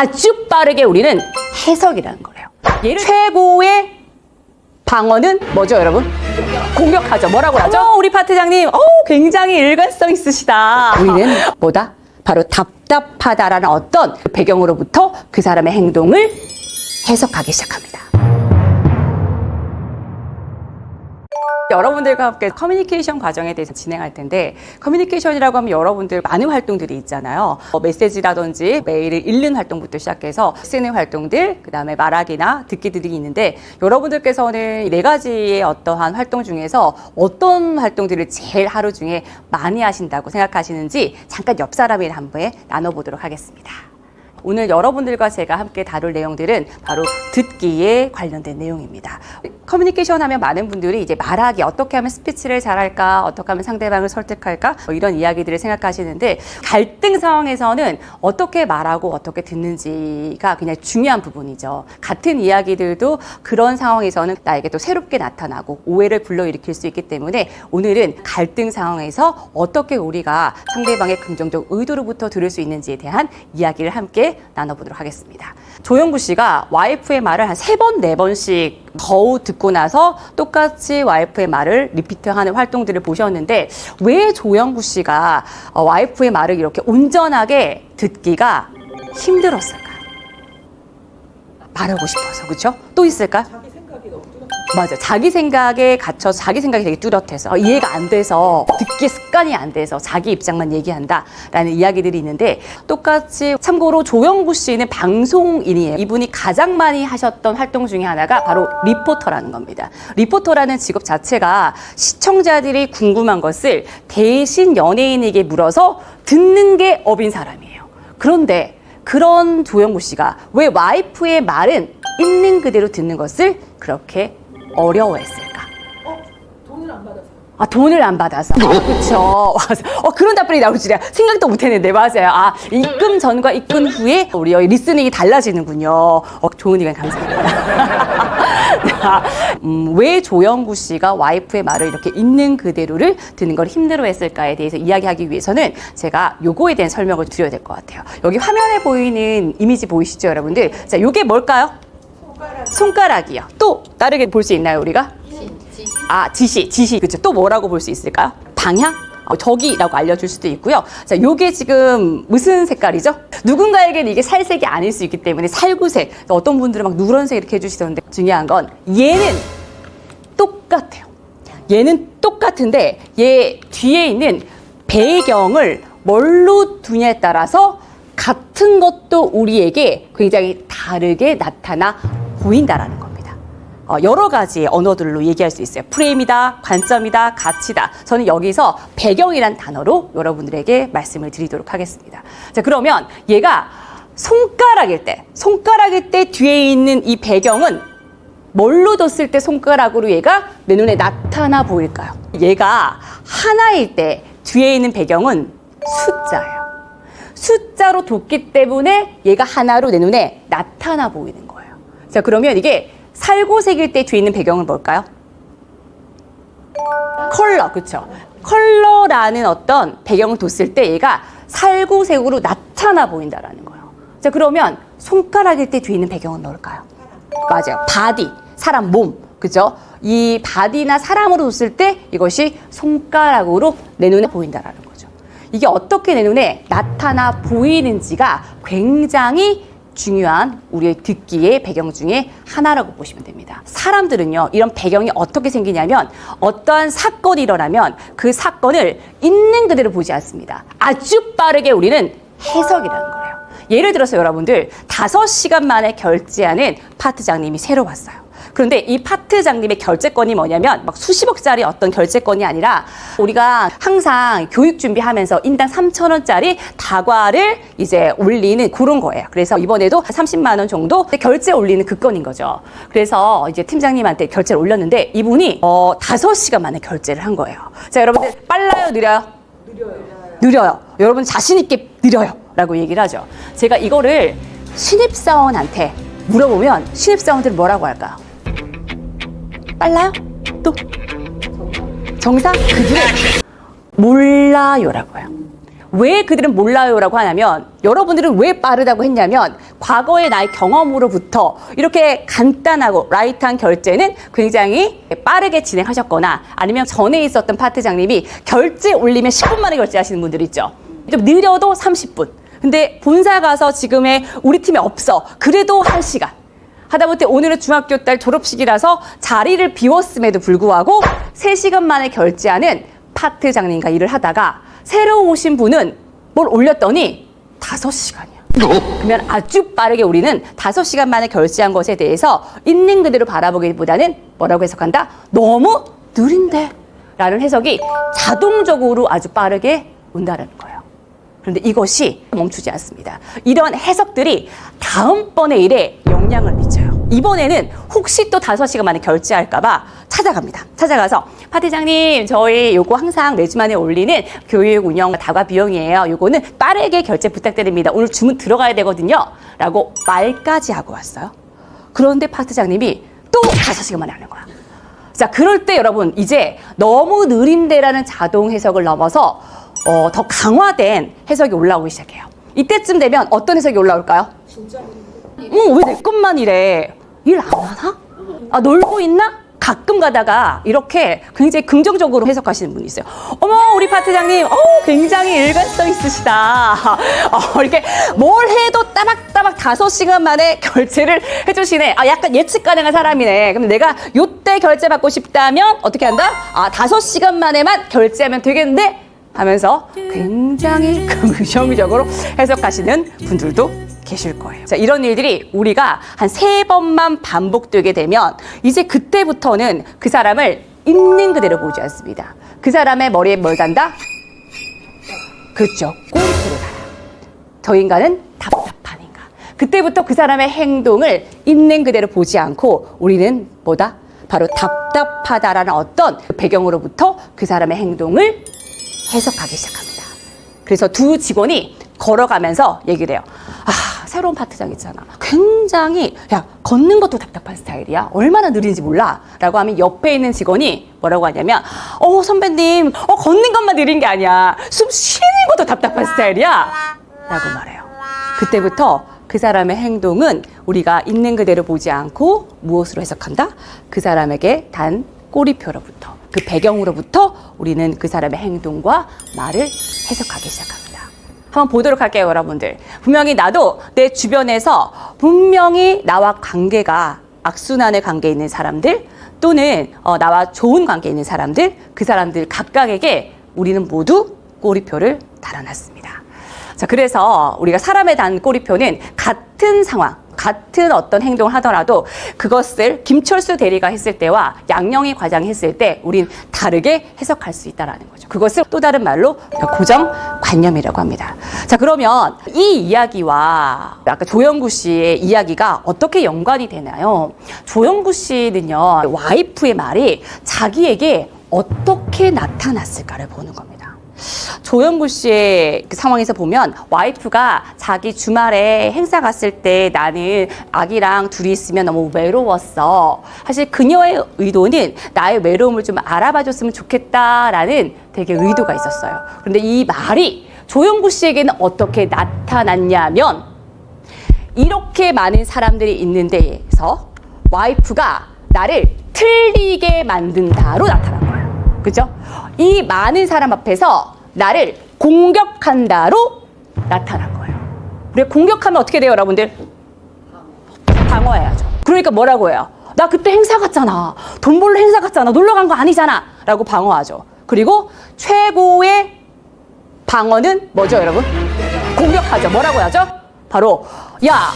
아주 빠르게 우리는 해석이라는 거예요. 최고의 방어는 뭐죠, 여러분? 공격하죠. 뭐라고 하죠? 우리 파트장님, 굉장히 일관성 있으시다. 우리는 뭐다? 바로 답답하다라는 어떤 배경으로부터 그 사람의 행동을 해석하기 시작합니다. 여러분들과 함께 커뮤니케이션 과정에 대해서 진행할 텐데, 커뮤니케이션이라고 하면 여러분들 많은 활동들이 있잖아요. 메시지라든지 메일을 읽는 활동부터 시작해서 쓰는 활동들, 그 다음에 말하기나 듣기들이 있는데, 여러분들께서는 네 가지의 어떠한 활동 중에서 어떤 활동들을 제일 하루 중에 많이 하신다고 생각하시는지 잠깐 옆 사람이 한번 나눠보도록 하겠습니다. 오늘 여러분들과 제가 함께 다룰 내용들은 바로 듣기에 관련된 내용입니다. 커뮤니케이션 하면 많은 분들이 이제 말하기, 어떻게 하면 스피치를 잘할까, 어떻게 하면 상대방을 설득할까, 이런 이야기들을 생각하시는데, 갈등 상황에서는 어떻게 말하고 어떻게 듣는지가 그냥 중요한 부분이죠. 같은 이야기들도 그런 상황에서는 나에게 또 새롭게 나타나고 오해를 불러일으킬 수 있기 때문에, 오늘은 갈등 상황에서 어떻게 우리가 상대방의 긍정적 의도로부터 들을 수 있는지에 대한 이야기를 함께 나눠보도록 하겠습니다. 조영구 씨가 와이프의 말을 한 3번, 4번씩 거우 듣고 나서 똑같이 와이프의 말을 리피트하는 활동들을 보셨는데, 왜 조영구 씨가 와이프의 말을 이렇게 온전하게 듣기가 힘들었을까? 말하고 싶어서, 그렇죠? 또 있을까? 자기 생각이 너무 뚜렷해. 맞아. 자기 생각에 갇혀서 자기 생각이 되게 뚜렷해서 이해가 안 돼서, 듣기 습관이 안 돼서 자기 입장만 얘기한다라는 이야기들이 있는데, 똑같이 참고로 조영구 씨는 방송인이에요. 이분이 가장 많이 하셨던 활동 중에 하나가 바로 리포터라는 겁니다. 리포터라는 직업 자체가 시청자들이 궁금한 것을 대신 연예인에게 물어서 듣는 게 업인 사람이에요. 그런데 그런 조영구 씨가 왜 와이프의 말은 있는 그대로 듣는 것을 그렇게 어려워했을까? 돈을 안 받아서. 돈을 안 받아서. 그렇죠. 그런 답변이 나올 줄이야. 생각도 못했는데, 맞아요. 입금 전과 입금 후에 우리 리스닝이 달라지는군요. 좋은 의견 감사합니다. 왜 조영구 씨가 와이프의 말을 이렇게 있는 그대로를 듣는 걸 힘들어했을까에 대해서 이야기하기 위해서는 제가 요거에 대한 설명을 드려야 될 것 같아요. 여기 화면에 보이는 이미지 보이시죠, 여러분들? 자, 요게 뭘까요? 손가락이요. 또 다르게 볼 수 있나요, 우리가? 지시. 그렇죠. 또 뭐라고 볼 수 있을까요? 방향? 저기라고 알려줄 수도 있고요. 자, 요게 지금 무슨 색깔이죠? 누군가에게는 이게 살색이 아닐 수 있기 때문에 살구색, 어떤 분들은 막 누런색 이렇게 해주시던데, 중요한 건 얘는 똑같아요. 얘는 똑같은데 얘 뒤에 있는 배경을 뭘로 두냐에 따라서 같은 것도 우리에게 굉장히 다르게 나타나 보인다라는 겁니다. 여러 가지의 언어들로 얘기할 수 있어요. 프레임이다, 관점이다, 가치다. 저는 여기서 배경이란 단어로 여러분들에게 말씀을 드리도록 하겠습니다. 자, 그러면 얘가 손가락일 때 뒤에 있는 이 배경은 뭘로 뒀을 때 손가락으로 얘가 내 눈에 나타나 보일까요? 얘가 하나일 때 뒤에 있는 배경은 숫자예요. 숫자로 뒀기 때문에 얘가 하나로 내 눈에 나타나 보이는 거예요. 자, 그러면 이게 살구색일 때 뒤에 있는 배경은 뭘까요? 컬러, 그쵸? 컬러라는 어떤 배경을 뒀을 때 얘가 살구색으로 나타나 보인다라는 거예요. 자, 그러면 손가락일 때 뒤에 있는 배경은 뭘까요? 맞아요. 바디, 사람 몸, 그죠? 이 바디나 사람으로 뒀을 때 이것이 손가락으로 내 눈에 보인다라는 거죠. 이게 어떻게 내 눈에 나타나 보이는지가 굉장히 중요한 우리의 듣기의 배경 중에 하나라고 보시면 됩니다. 사람들은요, 이런 배경이 어떻게 생기냐면, 어떠한 사건이 일어나면 그 사건을 있는 그대로 보지 않습니다. 아주 빠르게 우리는 해석이라는 거예요. 예를 들어서 여러분들 5시간 만에 결제하는 파트장님이 새로 왔어요. 그런데 이 파트장님의 결제건이 뭐냐면 막 수십억짜리 어떤 결제건이 아니라, 우리가 항상 교육 준비하면서 인당 3,000원짜리 다과를 이제 올리는 그런 거예요. 그래서 이번에도 30만 원 정도 결제 올리는 그 건인 거죠. 그래서 이제 팀장님한테 결제를 올렸는데, 이분이 5시간 만에 결제를 한 거예요. 자, 여러분들 빨라요, 느려요? 느려요. 여러분 자신 있게 느려요 라고 얘기를 하죠. 제가 이거를 신입사원한테 물어보면 신입사원들은 뭐라고 할까요? 빨라요? 또? 정상? 그 뒤에 몰라요라고 해요. 왜 그들은 몰라요라고 하냐면 여러분들은 왜 빠르다고 했냐면 과거의 나의 경험으로부터 이렇게 간단하고 라이트한 결제는 굉장히 빠르게 진행하셨거나 아니면 전에 있었던 파트장님이 결제 올리면 10분 만에 결제하시는 분들 있죠. 좀 느려도 30분. 근데 본사 가서 지금의 우리 팀에 없어. 그래도 1시간. 하다못해 오늘은 중학교 딸 졸업식이라서 자리를 비웠음에도 불구하고 3시간 만에 결제하는 파트장님과 일을 하다가 새로 오신 분은 뭘 올렸더니 5시간이야. 그러면 아주 빠르게 우리는 5시간 만에 결제한 것에 대해서 있는 그대로 바라보기보다는 뭐라고 해석한다? 너무 느린데? 라는 해석이 자동적으로 아주 빠르게 온다는 거예요. 그런데 이것이 멈추지 않습니다. 이런 해석들이 다음번의 일에 영향을 미쳐요. 이번에는 혹시 또 5시간 만에 결제할까봐 찾아갑니다. 찾아가서 파트장님 저희 요거 항상 매주 만에 올리는 교육 운영 다과 비용이에요. 요거는 빠르게 결제 부탁드립니다. 오늘 주문 들어가야 되거든요. 라고 말까지 하고 왔어요. 그런데 파트장님이 또 5시간 만에 하는 거야. 자, 그럴 때 여러분 이제 너무 느린데라는 자동 해석을 넘어서 더 강화된 해석이 올라오기 시작해요. 이때쯤 되면 어떤 해석이 올라올까요? 진짜 왜 내 것만 이래? 일 안 하나? 아, 놀고 있나? 가끔 가다가 이렇게 굉장히 긍정적으로 해석하시는 분이 있어요. 어머, 우리 파트장님, 굉장히 일관성 있으시다. 이렇게 뭘 해도 따박따박 5시간 만에 결제를 해주시네. 아, 약간 예측 가능한 사람이네. 그럼 내가 요때 결제 받고 싶다면 어떻게 한다? 아, 5시간 만에만 결제하면 되겠는데? 하면서 굉장히 긍정적으로 해석하시는 분들도 계실 거예요. 자, 이런 일들이 우리가 한 3번만 반복되게 되면 이제 그때부터는 그 사람을 있는 그대로 보지 않습니다. 그 사람의 머리에 뭘 단다? 그렇죠. 꼬리표를 달아요. 저 인간은 답답한 인간. 그때부터 그 사람의 행동을 있는 그대로 보지 않고 우리는 뭐다? 바로 답답하다라는 어떤 배경으로부터 그 사람의 행동을 해석하기 시작합니다. 그래서 두 직원이 걸어가면서 얘기를 해요. 아, 새로운 파트장 있잖아. 굉장히 걷는 것도 답답한 스타일이야. 얼마나 느린지 몰라. 라고 하면 옆에 있는 직원이 뭐라고 하냐면 선배님 걷는 것만 느린 게 아니야. 숨 쉬는 것도 답답한 스타일이야. 라고 말해요. 그때부터 그 사람의 행동은 우리가 있는 그대로 보지 않고 무엇으로 해석한다? 그 사람에게 단 꼬리표로부터 그 배경으로부터 우리는 그 사람의 행동과 말을 해석하기 시작합니다. 한번 보도록 할게요, 여러분들. 분명히 나도 내 주변에서 분명히 나와 관계가 악순환의 관계에 있는 사람들 또는 나와 좋은 관계에 있는 사람들 그 사람들 각각에게 우리는 모두 꼬리표를 달아놨습니다. 자, 그래서 우리가 사람에 단 꼬리표는 같은 상황 같은 어떤 행동을 하더라도 그것을 김철수 대리가 했을 때와 양영희 과장이 했을 때 우린 다르게 해석할 수 있다는 거죠. 그것을 또 다른 말로 고정관념이라고 합니다. 자, 그러면 이 이야기와 아까 조영구 씨의 이야기가 어떻게 연관이 되나요? 조영구 씨는요, 와이프의 말이 자기에게 어떻게 나타났을까를 보는 겁니다. 조영구 씨의 그 상황에서 보면 와이프가 자기 주말에 행사 갔을 때 나는 아기랑 둘이 있으면 너무 외로웠어. 사실 그녀의 의도는 나의 외로움을 좀 알아봐 줬으면 좋겠다라는 되게 의도가 있었어요. 그런데 이 말이 조영구 씨에게는 어떻게 나타났냐면 이렇게 많은 사람들이 있는 데에서 와이프가 나를 틀리게 만든다로 나타난 거예요. 그죠? 이 많은 사람 앞에서 나를 공격한다로 나타난 거예요. 우리가 공격하면 어떻게 돼요, 여러분들? 방어해야죠. 그러니까 뭐라고 해요? 나 그때 행사 갔잖아. 돈 벌러 행사 갔잖아. 놀러 간 거 아니잖아. 라고 방어하죠. 그리고 최고의 방어는 뭐죠, 여러분? 공격하죠. 뭐라고 하죠? 바로 야,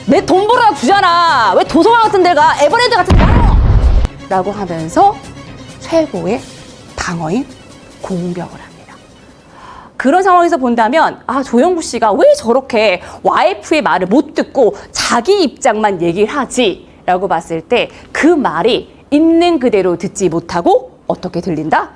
내 돈 벌어 주잖아. 왜 도서관 같은 데 가? 에버랜드 같은 데 가? 라고 하면서 최고의 방어인 공격을 합니다. 그런 상황에서 본다면 조영구 씨가 왜 저렇게 와이프의 말을 못 듣고 자기 입장만 얘기를 하지? 라고 봤을 때 그 말이 있는 그대로 듣지 못하고 어떻게 들린다?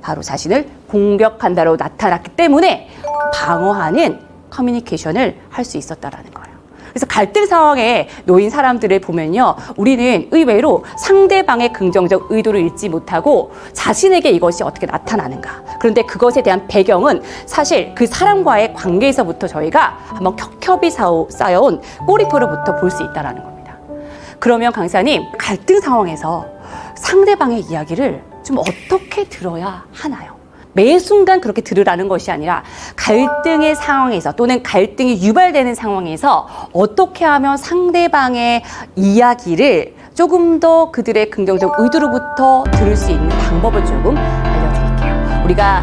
바로 자신을 공격한다로 나타났기 때문에 방어하는 커뮤니케이션을 할 수 있었다라는 거예요. 그래서 갈등 상황에 놓인 사람들을 보면요, 우리는 의외로 상대방의 긍정적 의도를 읽지 못하고 자신에게 이것이 어떻게 나타나는가. 그런데 그것에 대한 배경은 사실 그 사람과의 관계에서부터 저희가 한번 겹겹이 쌓여온 꼬리표로부터 볼 수 있다는 겁니다. 그러면 강사님, 갈등 상황에서 상대방의 이야기를 좀 어떻게 들어야 하나요? 매 순간 그렇게 들으라는 것이 아니라 갈등의 상황에서 또는 갈등이 유발되는 상황에서 어떻게 하면 상대방의 이야기를 조금 더 그들의 긍정적 의도로부터 들을 수 있는 방법을 조금 알려드릴게요. 우리가